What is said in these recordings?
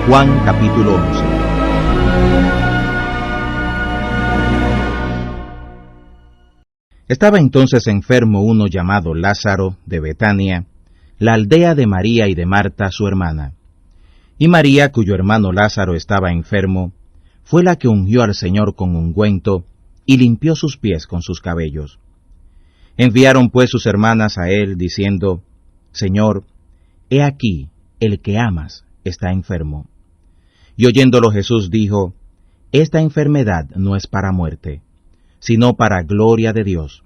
Juan capítulo 11. Estaba entonces enfermo uno llamado Lázaro de Betania, la aldea de María y de Marta su hermana. Y María, cuyo hermano Lázaro estaba enfermo, fue la que ungió al Señor con ungüento y limpió sus pies con sus cabellos. Enviaron pues sus hermanas a él, diciendo: Señor, he aquí, el que amas está enfermo. Y oyéndolo Jesús dijo: Esta enfermedad no es para muerte, sino para gloria de Dios,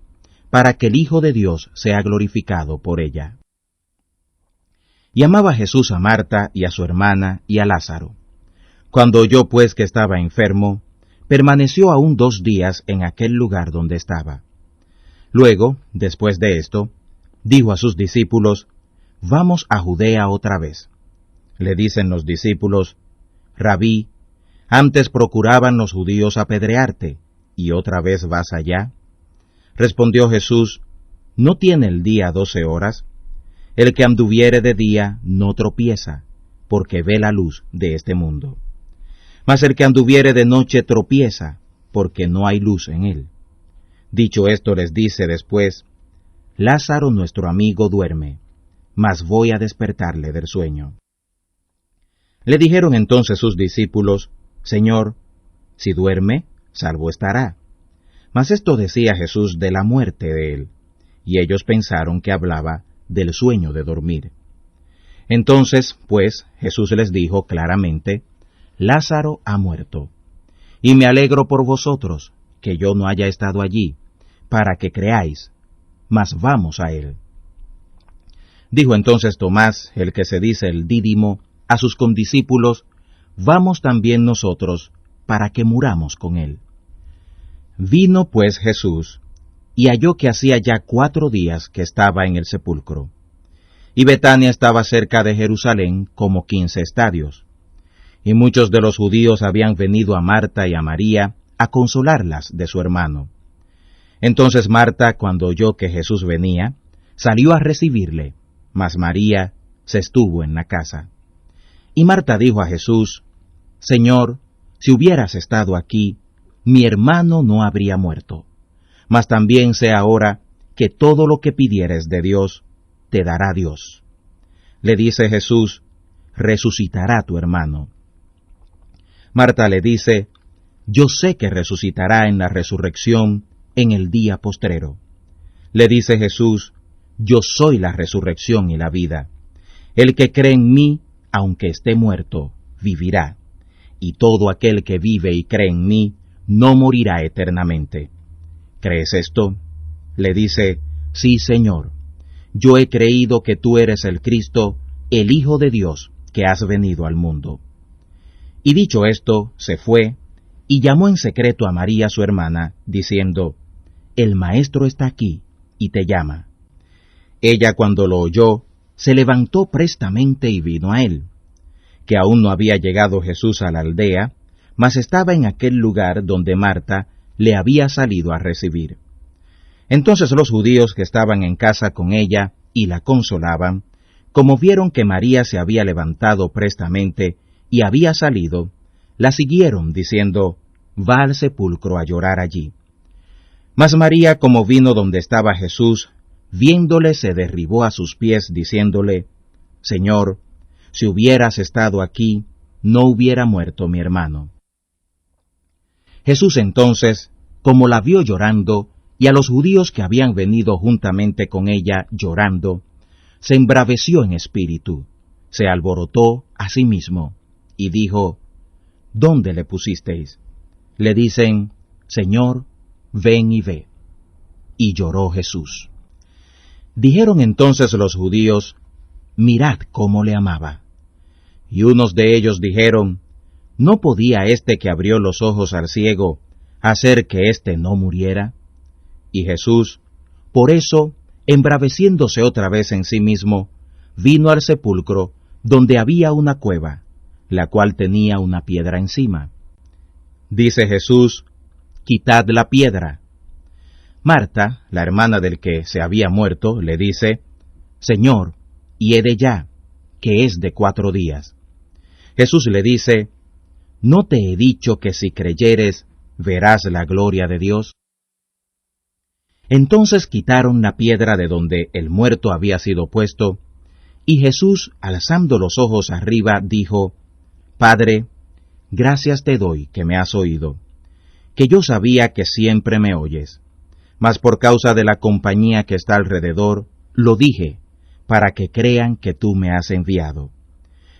para que el Hijo de Dios sea glorificado por ella. Y amaba Jesús a Marta y a su hermana y a Lázaro. Cuando oyó pues que estaba enfermo, permaneció aún 2 días en aquel lugar donde estaba. Luego, después de esto, dijo a sus discípulos: Vamos a Judea otra vez. Le dicen los discípulos: Rabí, antes procuraban los judíos apedrearte, ¿y otra vez vas allá? Respondió Jesús: ¿No tiene el día 12 horas? El que anduviere de día no tropieza, porque ve la luz de este mundo. Mas el que anduviere de noche tropieza, porque no hay luz en él. Dicho esto les dice después: Lázaro nuestro amigo duerme, mas voy a despertarle del sueño. Le dijeron entonces sus discípulos: Señor, si duerme, salvo estará. Mas esto decía Jesús de la muerte de él, y ellos pensaron que hablaba del sueño de dormir. Entonces, pues, Jesús les dijo claramente: Lázaro ha muerto, y me alegro por vosotros, que yo no haya estado allí, para que creáis, mas vamos a él. Dijo entonces Tomás, el que se dice el Dídimo, a sus condiscípulos: Vamos también nosotros, para que muramos con él. Vino pues Jesús, y halló que hacía ya 4 días que estaba en el sepulcro. Y Betania estaba cerca de Jerusalén como 15 estadios. Y muchos de los judíos habían venido a Marta y a María a consolarlas de su hermano. Entonces Marta, cuando oyó que Jesús venía, salió a recibirle, mas María se estuvo en la casa. Y Marta dijo a Jesús: Señor, si hubieras estado aquí, mi hermano no habría muerto. Mas también sé ahora que todo lo que pidieres de Dios, te dará Dios. Le dice Jesús: resucitará tu hermano. Marta le dice: yo sé que resucitará en la resurrección en el día postrero. Le dice Jesús: yo soy la resurrección y la vida. El que cree en mí, aunque esté muerto, vivirá. Y todo aquel que vive y cree en mí, no morirá eternamente. ¿Crees esto? Le dice: sí, Señor. Yo he creído que tú eres el Cristo, el Hijo de Dios, que has venido al mundo. Y dicho esto, se fue, y llamó en secreto a María su hermana, diciendo: el Maestro está aquí, y te llama. Ella, cuando lo oyó, se levantó prestamente y vino a él. Que aún no había llegado Jesús a la aldea, mas estaba en aquel lugar donde Marta le había salido a recibir. Entonces los judíos que estaban en casa con ella y la consolaban, como vieron que María se había levantado prestamente y había salido, la siguieron diciendo: va al sepulcro a llorar allí. Mas María, como vino donde estaba Jesús, viéndole se derribó a sus pies, diciéndole: Señor, si hubieras estado aquí, no hubiera muerto mi hermano. Jesús entonces, como la vio llorando, y a los judíos que habían venido juntamente con ella llorando, se embraveció en espíritu, se alborotó a sí mismo, y dijo: ¿dónde le pusisteis? Le dicen: Señor, ven y ve. Y lloró Jesús. Dijeron entonces los judíos: mirad cómo le amaba. Y unos de ellos dijeron: ¿no podía éste que abrió los ojos al ciego hacer que éste no muriera? Y Jesús, por eso, embraveciéndose otra vez en sí mismo, vino al sepulcro, donde había una cueva, la cual tenía una piedra encima. Dice Jesús: quitad la piedra. Marta, la hermana del que se había muerto, le dice: Señor, hiede ya, que es de 4 días. Jesús le dice, ¿no te he dicho que si creyeres, verás la gloria de Dios? Entonces quitaron la piedra de donde el muerto había sido puesto, y Jesús, alzando los ojos arriba, dijo, Padre, gracias te doy que me has oído, que yo sabía que siempre me oyes, mas por causa de la compañía que está alrededor, lo dije, para que crean que tú me has enviado.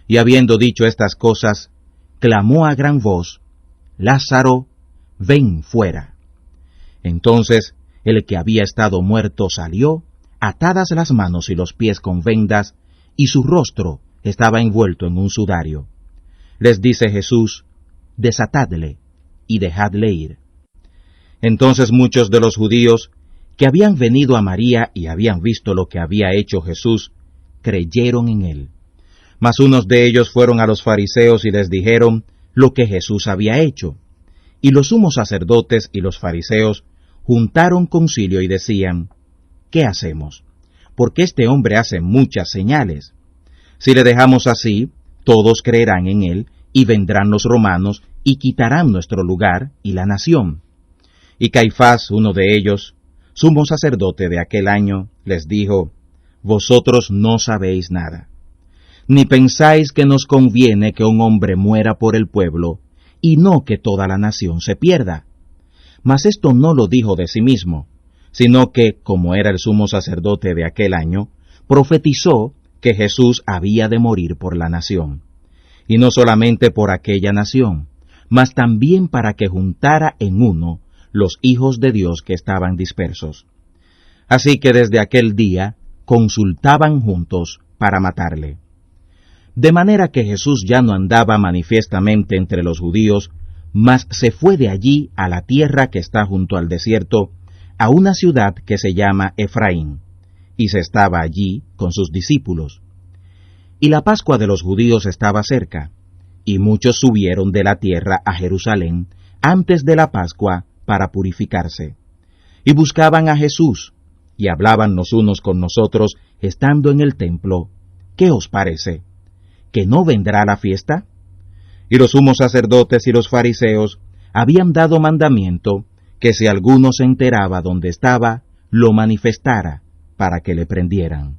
Y habiendo dicho estas cosas, clamó a gran voz, Lázaro, ven fuera. Entonces el que había estado muerto salió, atadas las manos y los pies con vendas, y su rostro estaba envuelto en un sudario. Les dice Jesús, desatadle y dejadle ir. Entonces muchos de los judíos que habían venido a María y habían visto lo que había hecho Jesús, creyeron en él. Mas unos de ellos fueron a los fariseos y les dijeron lo que Jesús había hecho. Y los sumos sacerdotes y los fariseos juntaron concilio y decían, ¿qué hacemos? Porque este hombre hace muchas señales. Si le dejamos así, todos creerán en él, y vendrán los romanos, y quitarán nuestro lugar y la nación. Y Caifás, uno de ellos, sumo sacerdote de aquel año, les dijo, vosotros no sabéis nada, ni pensáis que nos conviene que un hombre muera por el pueblo, y no que toda la nación se pierda. Mas esto no lo dijo de sí mismo, sino que, como era el sumo sacerdote de aquel año, profetizó que Jesús había de morir por la nación, y no solamente por aquella nación, mas también para que juntara en uno los hijos de Dios que estaban dispersos. Así que desde aquel día consultaban juntos para matarle. De manera que Jesús ya no andaba manifiestamente entre los judíos, mas se fue de allí a la tierra que está junto al desierto, a una ciudad que se llama Efraín, y se estaba allí con sus discípulos. Y la Pascua de los judíos estaba cerca, y muchos subieron de la tierra a Jerusalén antes de la Pascua para purificarse. Y buscaban a Jesús, y hablaban los unos con nosotros, estando en el templo, ¿qué os parece? ¿Que no vendrá la fiesta? Y los sumos sacerdotes y los fariseos habían dado mandamiento que si alguno se enteraba dónde estaba, lo manifestara, para que le prendieran.